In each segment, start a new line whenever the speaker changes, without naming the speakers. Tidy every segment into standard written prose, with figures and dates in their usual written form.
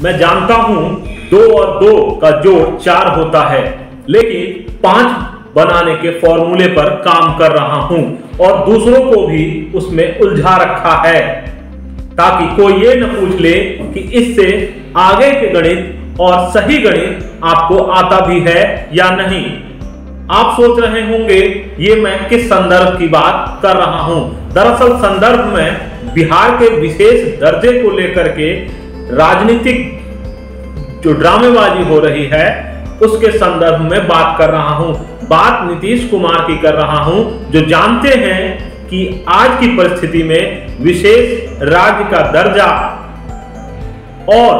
मैं जानता हूं 2 और 2 का जोड़ 4 होता है, लेकिन 5 बनाने के फॉर्मूले पर काम कर रहा हूं और दूसरों को भी उसमें उलझा रखा है, ताकि कोई ये न पूछ ले कि इससे आगे के गणित और सही गणित आपको आता भी है या नहीं। आप सोच रहे होंगे ये मैं किस संदर्भ की बात कर रहा हूं। दरअसल संदर्भ में बिहार के विशेष दर्जे को लेकर के राजनीतिक जो ड्रामेबाजी हो रही है उसके संदर्भ में बात कर रहा हूं। बात नीतीश कुमार की कर रहा हूं, जो जानते हैं कि आज की परिस्थिति में विशेष राज्य का दर्जा और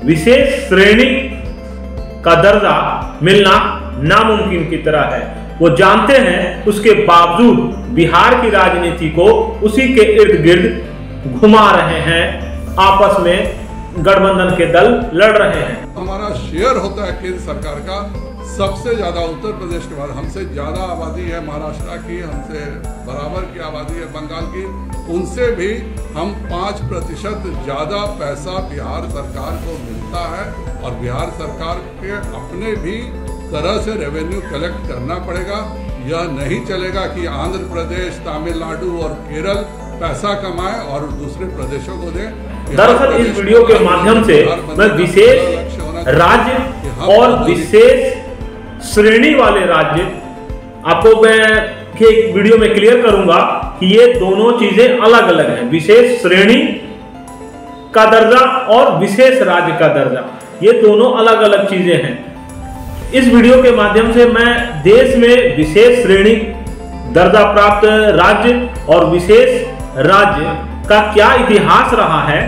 विशेष श्रेणी का दर्जा मिलना नामुमकिन की तरह है। वो जानते हैं, उसके बावजूद बिहार की राजनीति को उसी के इर्द गिर्द घुमा रहे हैं, आपस में गठबंधन के दल लड़ रहे हैं।
हमारा शेयर होता है केंद्र सरकार का सबसे ज्यादा उत्तर प्रदेश के बाद, हमसे ज्यादा आबादी है महाराष्ट्र की, हमसे बराबर की आबादी है बंगाल की, उनसे भी हम 5% ज्यादा पैसा बिहार सरकार को मिलता है और बिहार सरकार के अपने भी तरह से रेवेन्यू कलेक्ट करना पड़ेगा। यह नहीं चलेगा कि आंध्र प्रदेश, तमिलनाडु और केरल पैसा कमाए और दूसरे प्रदेशों को दे।
दरअसल इस वीडियो के माध्यम से मैं विशेष राज्य और विशेष श्रेणी वाले राज्य आपको मैं एक वीडियो में क्लियर करूंगा कि ये दोनों चीजें अलग अलग हैं। विशेष श्रेणी का दर्जा और विशेष राज्य का दर्जा, ये दोनों अलग अलग चीजें हैं। इस वीडियो के माध्यम से मैं देश में विशेष श्रेणी दर्जा प्राप्त राज्य और विशेष राज्य का क्या इतिहास रहा है,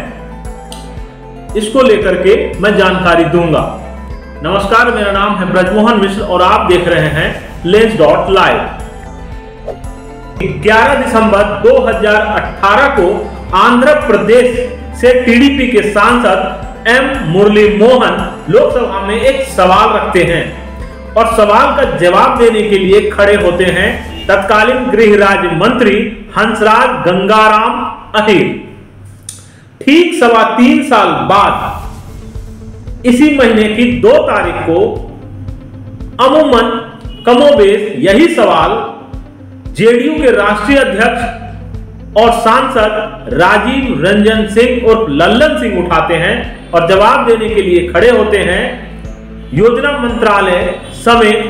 इसको लेकर के मैं जानकारी दूंगा। नमस्कार, मेरा नाम है ब्रजमोहन मिश्र और आप देख रहे हैं लेंस.live। 11 दिसंबर 2018 को आंध्र प्रदेश से टीडीपी के सांसद एम मुरली मोहन लोकसभा में एक सवाल रखते हैं और सवाल का जवाब देने के लिए खड़े होते हैं तत्कालीन गृह राज्य मंत्री हंसराज गंगाराम अहीर। ठीक 3.25 साल बाद इसी महीने की 2 तारीख को अमूमन कमोबेश यही सवाल जेडीयू के राष्ट्रीय अध्यक्ष और सांसद राजीव रंजन सिंह और लल्लन सिंह उठाते हैं और जवाब देने के लिए खड़े होते हैं योजना मंत्रालय समेत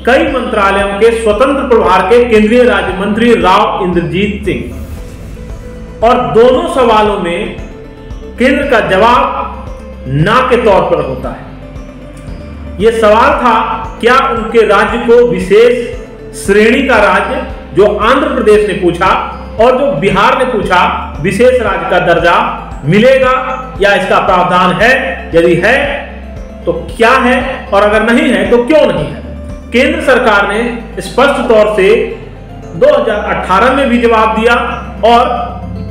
कई मंत्रालयों के स्वतंत्र प्रभार के केंद्रीय राज्य मंत्री राव इंद्रजीत सिंह। और दोनों सवालों में केंद्र का जवाब ना के तौर पर होता है। यह सवाल था, क्या उनके राज्य को विशेष श्रेणी का राज्य, जो आंध्र प्रदेश ने पूछा और जो बिहार ने पूछा, विशेष राज्य का दर्जा मिलेगा या इसका प्रावधान है? यदि है तो क्या है और अगर नहीं है तो क्यों नहीं है? केंद्र सरकार ने स्पष्ट तौर से 2018 में भी जवाब दिया और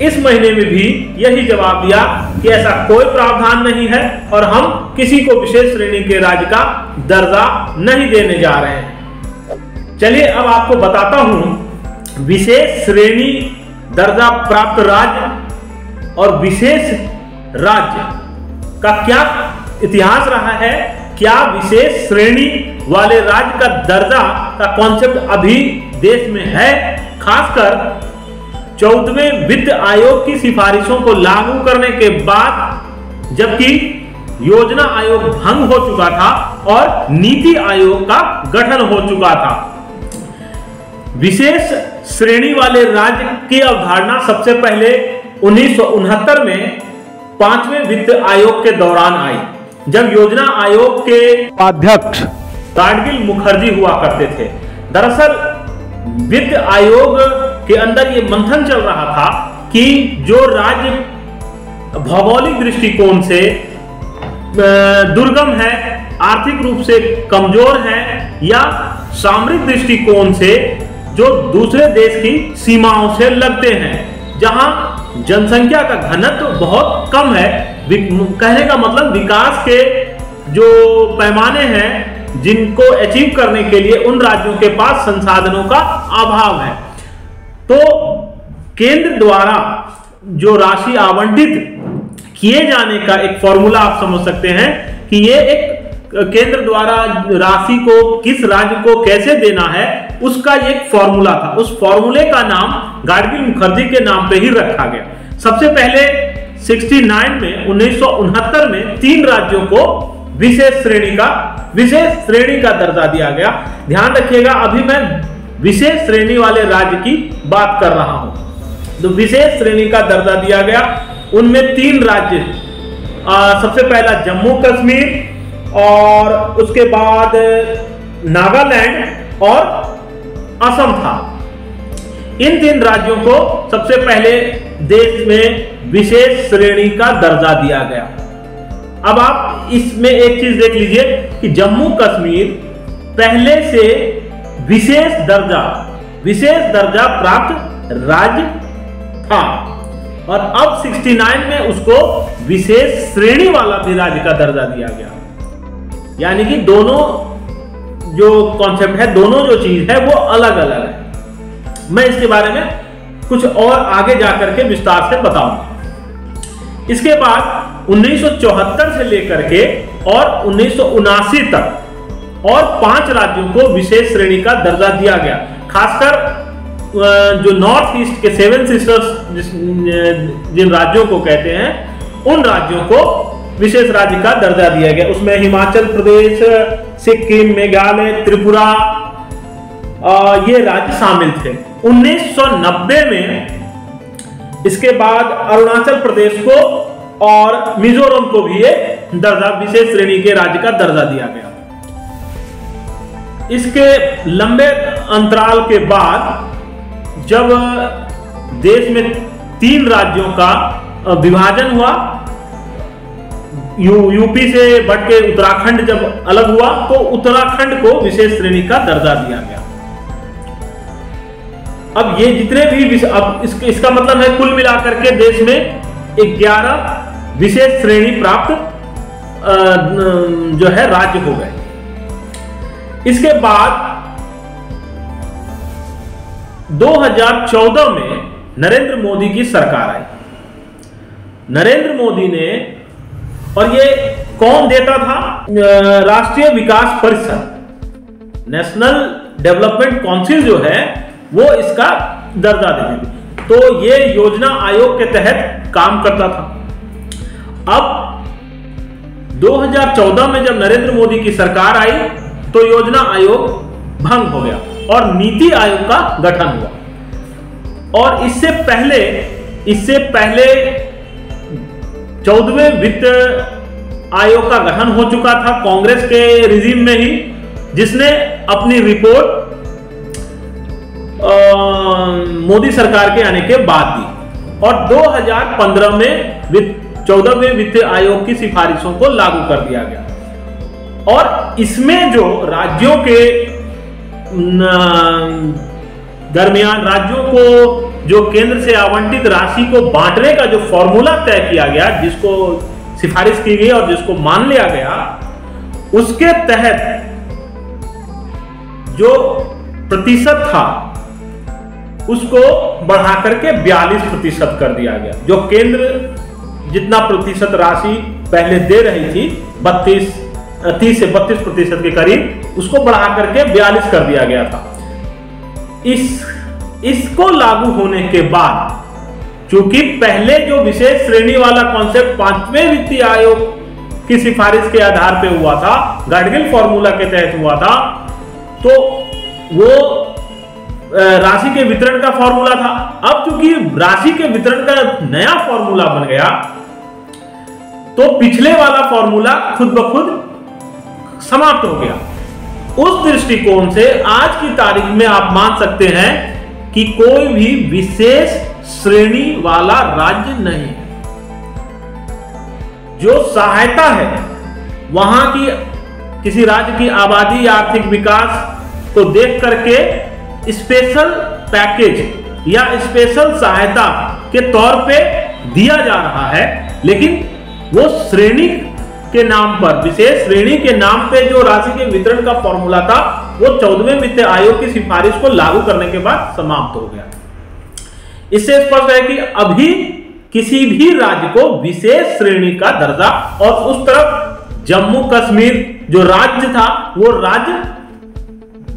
इस महीने में भी यही जवाब दिया कि ऐसा कोई प्रावधान नहीं है और हम किसी को विशेष श्रेणी के राज्य का दर्जा नहीं देने जा रहे हैं। चलिए अब आपको बताता हूं विशेष श्रेणी दर्जा प्राप्त राज्य और विशेष राज्य का क्या इतिहास रहा है। क्या विशेष श्रेणी वाले राज्य का दर्जा का कॉन्सेप्ट अभी देश में है, खासकर 14वें वित्त आयोग की सिफारिशों को लागू करने के बाद, जबकि योजना आयोग भंग हो चुका था और नीति आयोग का गठन हो चुका था। विशेष श्रेणी वाले राज्य की अवधारणा सबसे पहले 1969 में 5वें वित्त आयोग के दौरान आई, जब योजना आयोग के अध्यक्ष गाडगिल मुखर्जी हुआ करते थे। दरअसल वित्त आयोग के अंदर ये मंथन चल रहा था कि जो राज्य भौगोलिक दृष्टिकोण से दुर्गम है, आर्थिक रूप से कमजोर है या सामरिक दृष्टिकोण से जो दूसरे देश की सीमाओं से लगते हैं, जहां जनसंख्या का घनत्व बहुत कम है, कहने का मतलब विकास के जो पैमाने हैं जिनको अचीव करने के लिए उन राज्यों के पास संसाधनों का अभाव है, तो केंद्र द्वारा जो राशि आवंटित किए जाने का एक फॉर्मूला आप समझ सकते हैं कि ये एक केंद्र द्वारा राशि को किस राज्य को कैसे देना है, उसका एक फॉर्मूला था। उस फॉर्मूले का नाम गाडगिल मुखर्जी के नाम पे ही रखा गया। सबसे पहले 69 में 1969 में 3 राज्यों को विशेष श्रेणी का दर्जा दिया गया। ध्यान रखिएगा, अभी मैं विशेष श्रेणी वाले राज्य की बात कर रहा हूं। तो विशेष श्रेणी का दर्जा दिया गया, उनमें 3 राज्य, सबसे पहला जम्मू कश्मीर और उसके बाद नागालैंड और असम था। इन 3 राज्यों को सबसे पहले देश में विशेष श्रेणी का दर्जा दिया गया। अब आप इसमें एक चीज देख लीजिए कि जम्मू कश्मीर पहले से विशेष दर्जा प्राप्त राज्य था और अब 69 में उसको विशेष श्रेणी वाला भी राज्य का दर्जा दिया गया। यानी कि दोनों जो कॉन्सेप्ट है, दोनों जो चीज है वो अलग अलग है। मैं इसके बारे में कुछ और आगे जाकर के विस्तार से बताऊंगा। इसके बाद 1974 से लेकर के और 1979 तक और 5 राज्यों को विशेष श्रेणी का दर्जा दिया गया। खासकर जो नॉर्थ ईस्ट के 7 सिस्टर्स जिन राज्यों को कहते हैं, उन राज्यों को विशेष राज्य का दर्जा दिया गया। उसमें हिमाचल प्रदेश, सिक्किम, मेघालय, त्रिपुरा ये राज्य शामिल थे। 1990 में इसके बाद अरुणाचल प्रदेश को और मिजोरम को भी ये दर्जा, विशेष श्रेणी के राज्य का दर्जा दिया गया। इसके लंबे अंतराल के बाद जब देश में 3 राज्यों का विभाजन हुआ, यूपी से बढ़ के उत्तराखंड जब अलग हुआ, तो उत्तराखंड को विशेष श्रेणी का दर्जा दिया गया। अब ये जितने भी अब इसका मतलब है कुल मिलाकर के देश में 11 विशेष श्रेणी प्राप्त जो है राज्य हो गए। इसके बाद 2014 में नरेंद्र मोदी की सरकार आई। नरेंद्र मोदी ने, और ये कौन देता था? राष्ट्रीय विकास परिषद, नेशनल डेवलपमेंट काउंसिल जो है वो इसका दर्जा देती थी। तो ये योजना आयोग के तहत काम करता था। अब 2014 में जब नरेंद्र मोदी की सरकार आई तो योजना आयोग भंग हो गया और नीति आयोग का गठन हुआ। और इससे पहले 14वें वित्त आयोग का गठन हो चुका था कांग्रेस के रिजीम में ही, जिसने अपनी रिपोर्ट मोदी सरकार के आने के बाद दी और 2015 में 14वें वित्त आयोग की सिफारिशों को लागू कर दिया गया। और इसमें जो राज्यों के दरमियान, राज्यों को जो केंद्र से आवंटित राशि को बांटने का जो फॉर्मूला तय किया गया, जिसको सिफारिश की गई और जिसको मान लिया गया, उसके तहत जो प्रतिशत था उसको बढ़ाकर के 42% कर दिया गया। जो केंद्र जितना प्रतिशत राशि पहले दे रही थी, 30 से 32% के करीब, उसको बढ़ा करके 42 कर दिया गया था। इसको लागू होने के बाद, चूंकि पहले जो विशेष श्रेणी वाला कॉन्सेप्ट 5वें वित्तीय आयोग की सिफारिश के आधार पे हुआ था, गाडगिल फॉर्मूला के तहत हुआ था, तो वो राशि के वितरण का फॉर्मूला था। अब चूंकि राशि के वितरण का नया फॉर्मूला बन गया, तो पिछले वाला फॉर्मूला खुद ब खुद समाप्त हो गया। उस दृष्टिकोण से आज की तारीख में आप मान सकते हैं कि कोई भी विशेष श्रेणी वाला राज्य नहीं है। जो सहायता है वहां की किसी राज्य की आबादी या आर्थिक विकास को देख करके स्पेशल पैकेज या स्पेशल सहायता के तौर पे दिया जा रहा है, लेकिन वो श्रेणी के नाम पर, विशेष श्रेणी के नाम पे जो राशि के वितरण का फॉर्मूला था, वो 14वें वित्त आयोग की सिफारिश को लागू करने के बाद समाप्त हो गया। इससे स्पष्ट है कि अभी किसी भी राज्य को विशेष श्रेणी का दर्जा, और उस तरफ जम्मू कश्मीर जो राज्य था वो राज्य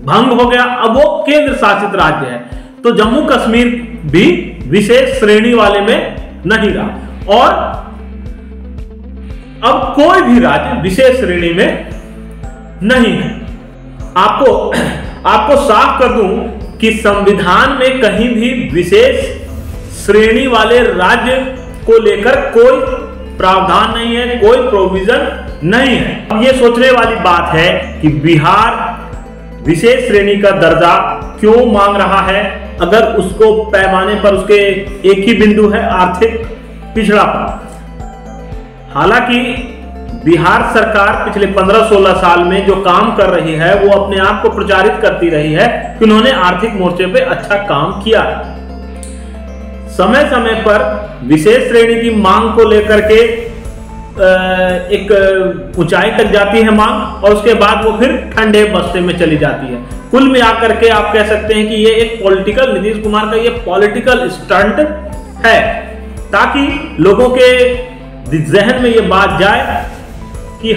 भंग हो गया, अब वो केंद्र शासित राज्य है, तो जम्मू कश्मीर भी विशेष श्रेणी वाले में नहीं रहा। और अब कोई भी राज्य विशेष श्रेणी में नहीं है। आपको साफ कर दूं कि संविधान में कहीं भी विशेष श्रेणी वाले राज्य को लेकर कोई प्रावधान नहीं है, कोई प्रोविजन नहीं है। अब ये सोचने वाली बात है कि बिहार विशेष श्रेणी का दर्जा क्यों मांग रहा है, अगर उसको पैमाने पर उसके एक ही बिंदु है, आर्थिक पिछड़ापन। हालांकि बिहार सरकार पिछले 15-16 साल में जो काम कर रही है वो अपने आप को प्रचारित करती रही है कि उन्होंने आर्थिक मोर्चे पे अच्छा काम किया है। समय समय पर विशेष श्रेणी की मांग को लेकर के एक ऊंचाई तक जाती है मांग, और उसके बाद वो फिर ठंडे बस्ते में चली जाती है। कुल मिलाकर के आप कह सकते हैं कि ये एक पॉलिटिकल, नीतीश कुमार का ये पॉलिटिकल स्टंट है, ताकि लोगों के जहन में ये बात जाए कि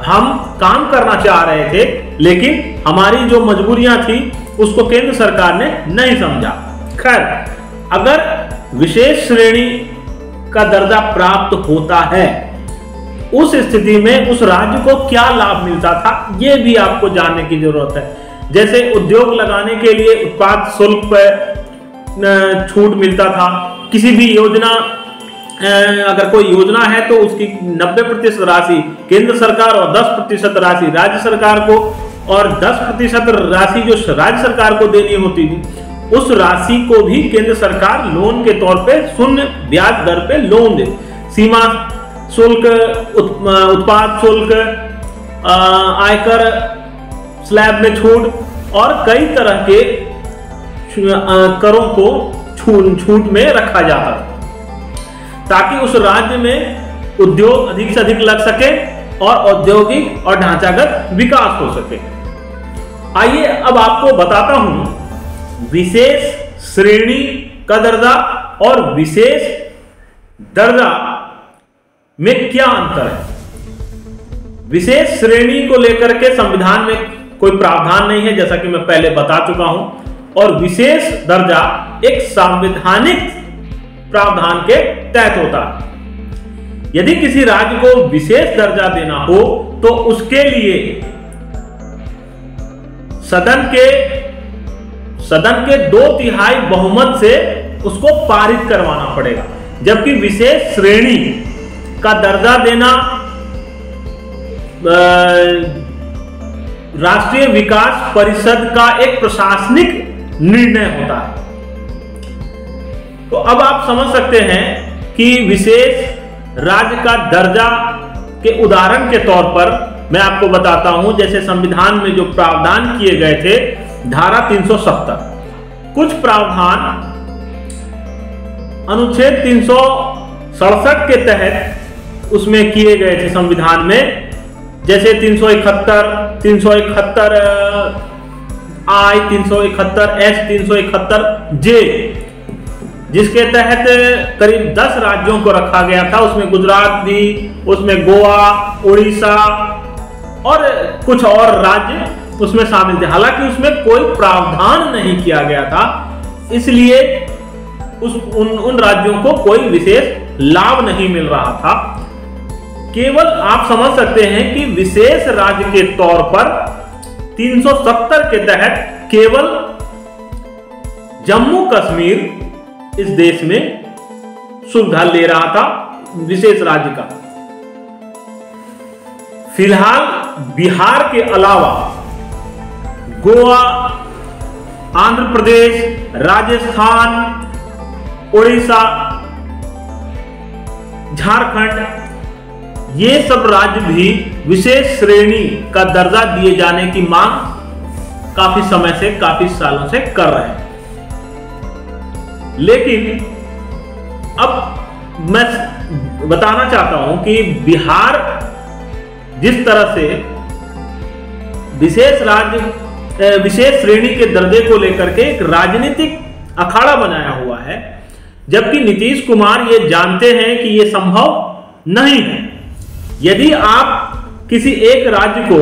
हम काम करना चाह रहे थे, लेकिन हमारी जो मजबूरियां थी उसको केंद्र सरकार ने नहीं समझा। खैर, अगर विशेष श्रेणी का दर्जा प्राप्त होता है, उस स्थिति में उस राज्य को क्या लाभ मिलता था, यह भी आपको जानने की जरूरत है। जैसे उद्योग लगाने के लिए उत्पाद शुल्क पर छूट मिलता था, किसी भी योजना, अगर कोई योजना है तो उसकी 90% राशि केंद्र सरकार और 10% राशि राज्य सरकार को, और 10% राशि जो राज्य सरकार को देनी होती थी, उस राशि को भी केंद्र सरकार लोन के तौर पे शून्य ब्याज दर पे लोन दे। सीमा शुल्क, उत्पाद शुल्क, आयकर स्लैब में छूट और कई तरह के करों को छूट में रखा जाता है, ताकि उस राज्य में उद्योग अधिक से अधिक लग सके और औद्योगिक और ढांचागत विकास हो सके। आइए अब आपको बताता हूं विशेष श्रेणी का दर्जा और विशेष दर्जा में क्या अंतर है। विशेष श्रेणी को लेकर के संविधान में कोई प्रावधान नहीं है, जैसा कि मैं पहले बता चुका हूं, और विशेष दर्जा एक संवैधानिक प्रावधान के तहत होता है। यदि किसी राज्य को विशेष दर्जा देना हो तो उसके लिए सदन के 2/3 बहुमत से उसको पारित करवाना पड़ेगा, जबकि विशेष श्रेणी का दर्जा देना राष्ट्रीय विकास परिषद का एक प्रशासनिक निर्णय होता है। तो अब आप समझ सकते हैं कि विशेष राज्य का दर्जा के उदाहरण के तौर पर मैं आपको बताता हूं, जैसे संविधान में जो प्रावधान किए गए थे, धारा 370, कुछ प्रावधान अनुच्छेद 367 के तहत उसमें किए गए थे संविधान में, जैसे 371, 371 आई, 371 एस, 371 जे, जिसके तहत करीब 10 राज्यों को रखा गया था। उसमें गुजरात भी, उसमें गोवा, उड़ीसा और कुछ और राज्य उसमें शामिल थे। हालांकि उसमें कोई प्रावधान नहीं किया गया था, इसलिए उन राज्यों को कोई विशेष लाभ नहीं मिल रहा था। केवल आप समझ सकते हैं कि विशेष राज्य के तौर पर 370 के तहत केवल जम्मू कश्मीर इस देश में सुविधा ले रहा था विशेष राज्य का। फिलहाल बिहार के अलावा गोवा, आंध्र प्रदेश, राजस्थान, उड़ीसा, झारखंड, ये सब राज्य भी विशेष श्रेणी का दर्जा दिए जाने की मांग काफी समय से, काफी सालों से कर रहे हैं। लेकिन अब मैं बताना चाहता हूं कि बिहार जिस तरह से विशेष श्रेणी के दर्जे को लेकर के एक राजनीतिक अखाड़ा बनाया हुआ है, जबकि नीतीश कुमार ये जानते हैं कि ये संभव नहीं है। यदि आप किसी एक राज्य को,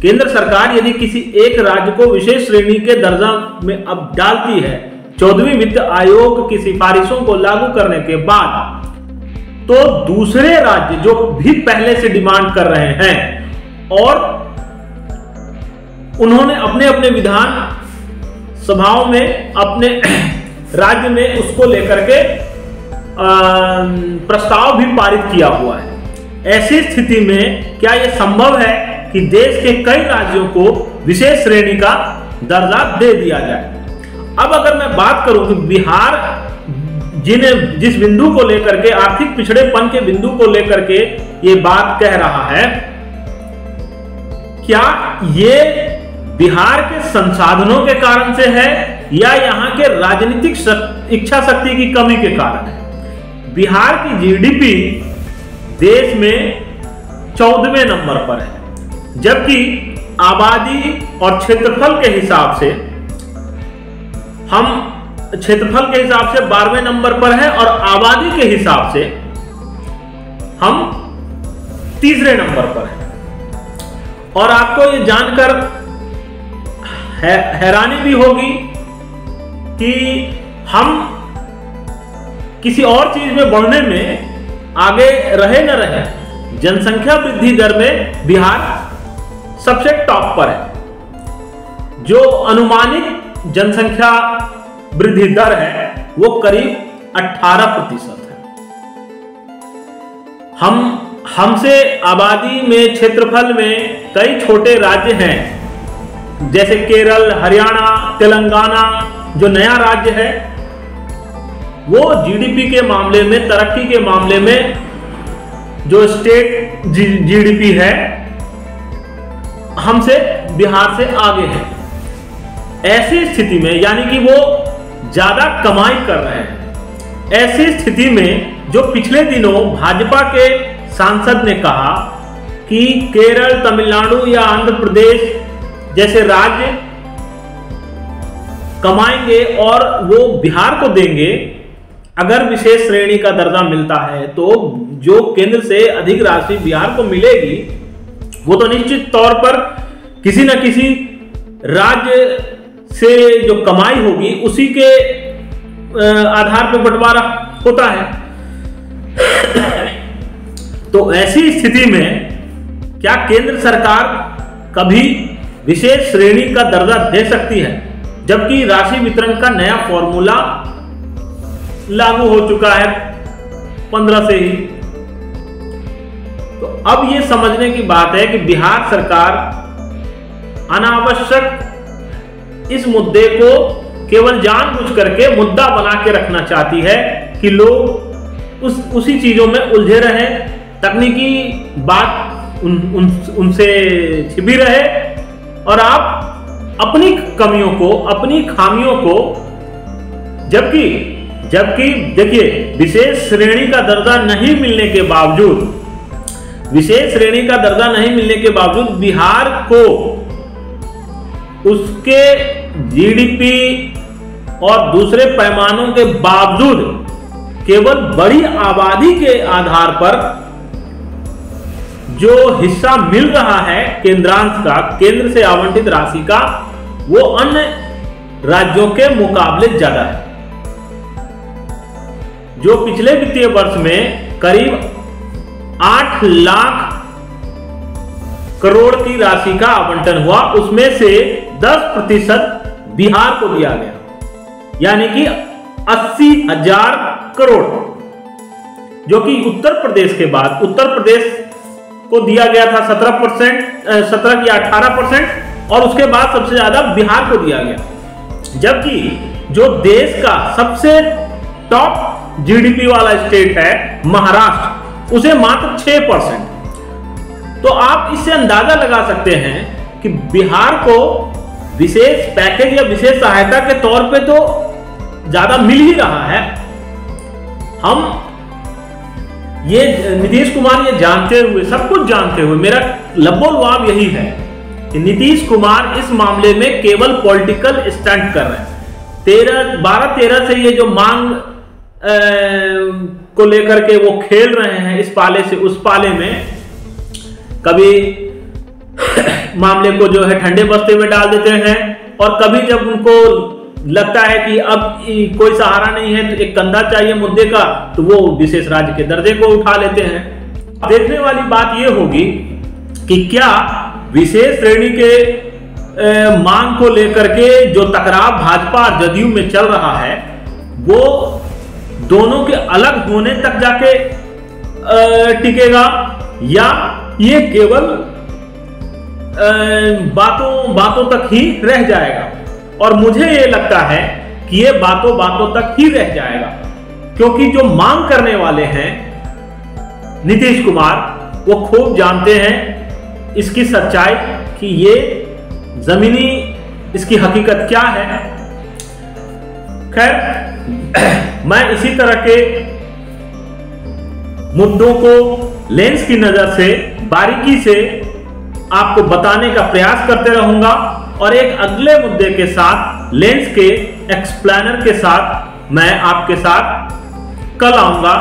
केंद्र सरकार यदि किसी एक राज्य को विशेष श्रेणी के दर्जा में अब डालती है 14वीं वित्त आयोग की सिफारिशों को लागू करने के बाद, तो दूसरे राज्य जो भी पहले से डिमांड कर रहे हैं और उन्होंने अपने अपने विधान सभाओं में अपने राज्य में उसको लेकर के प्रस्ताव भी पारित किया हुआ है। ऐसी स्थिति में क्या यह संभव है कि देश के कई राज्यों को विशेष श्रेणी का दर्जा दे दिया जाए? अब अगर मैं बात करूं कि बिहार जिस बिंदु को लेकर के, आर्थिक पिछड़ेपन के बिंदु को लेकर के ये बात कह रहा है, क्या ये बिहार के संसाधनों के कारण से है या यहाँ के राजनीतिक इच्छा शक्ति की कमी के कारण है? बिहार की जीडीपी देश में 14वें नंबर पर है, जबकि आबादी और क्षेत्रफल के हिसाब से हम 12वें नंबर पर है और आबादी के हिसाब से हम 3रे नंबर पर है। और आपको ये जानकर हैरानी भी होगी कि हम किसी और चीज में बढ़ने में आगे रहे न रहे, जनसंख्या वृद्धि दर में बिहार सबसे टॉप पर है। जो अनुमानित जनसंख्या वृद्धि दर है वो करीब 18% है। हमसे आबादी में, क्षेत्रफल में कई छोटे राज्य हैं, जैसे केरल, हरियाणा, तेलंगाना जो नया राज्य है, वो जीडीपी के मामले में, तरक्की के मामले में जो स्टेट जीडीपी है हमसे, बिहार से आगे है। ऐसी स्थिति में, यानी कि वो ज्यादा कमाई कर रहे हैं, ऐसी स्थिति में जो पिछले दिनों भाजपा के सांसद ने कहा कि केरल, तमिलनाडु या आंध्र प्रदेश जैसे राज्य कमाएंगे और वो बिहार को देंगे अगर विशेष श्रेणी का दर्जा मिलता है, तो जो केंद्र से अधिक राशि बिहार को मिलेगी वो तो निश्चित तौर पर किसी न किसी राज्य से जो कमाई होगी उसी के आधार पर बंटवारा होता है। तो ऐसी स्थिति में क्या केंद्र सरकार कभी विशेष श्रेणी का दर्जा दे सकती है, जबकि राशि वितरण का नया फॉर्मूला लागू हो चुका है 15 से ही? तो अब यह समझने की बात है कि बिहार सरकार अनावश्यक इस मुद्दे को केवल जानबूझ करके मुद्दा बना के रखना चाहती है कि लोग उसी चीजों में उलझे रहे, तकनीकी बात उनसे छिपी रहे और आप अपनी कमियों को, अपनी खामियों को, जबकि देखिए विशेष श्रेणी का दर्जा नहीं मिलने के बावजूद बिहार को उसके जीडीपी और दूसरे पैमानों के बावजूद केवल बड़ी आबादी के आधार पर जो हिस्सा मिल रहा है केंद्रांश का, केंद्र से आवंटित राशि का, वो अन्य राज्यों के मुकाबले ज्यादा है। जो पिछले वित्तीय वर्ष में करीब 8 लाख करोड़ की राशि का आवंटन हुआ, उसमें से 10% बिहार को दिया गया, यानी कि 80,000 करोड़, जो कि उत्तर प्रदेश के बाद, उत्तर प्रदेश को दिया गया था 17% या 18%, और उसके बाद सबसे ज्यादा बिहार को दिया गया। जबकि जो देश का सबसे टॉप जीडीपी वाला स्टेट है महाराष्ट्र, उसे मात्र 6%। तो आप इससे अंदाजा लगा सकते हैं कि बिहार को विशेष पैकेज या विशेष सहायता के तौर पे तो ज्यादा मिल ही रहा है। हम ये नीतीश कुमार ये जानते हुए, सब कुछ जानते हुए, मेरा लबोलवाब यही है कि नीतीश कुमार इस मामले में केवल पॉलिटिकल स्टंट कर रहे हैं। 12-13 से ये जो मांग को लेकर के वो खेल रहे हैं, इस पाले से उस पाले में। कभी मामले को जो है ठंडे बस्ते में डाल देते हैं, और कभी जब उनको लगता है कि अब कोई सहारा नहीं है, तो एक कंधा चाहिए मुद्दे का, तो वो विशेष राज्य के दर्जे को उठा लेते हैं। देखने वाली बात यह होगी कि क्या विशेष श्रेणी के मांग को लेकर के जो टकराव भाजपा और जदयू में चल रहा है, वो दोनों के अलग होने तक जाके टिकेगा, या ये केवल बातों तक ही रह जाएगा। और मुझे ये लगता है कि ये बातों तक ही रह जाएगा, क्योंकि जो मांग करने वाले हैं नीतीश कुमार, वो खूब जानते हैं इसकी सच्चाई, कि ये जमीनी इसकी हकीकत क्या है। खैर, मैं इसी तरह के मुद्दों को लेंस की नजर से बारीकी से आपको बताने का प्रयास करते रहूंगा, और एक अगले मुद्दे के साथ, लेंस के एक्सप्लेनर के साथ मैं आपके साथ कल आऊंगा।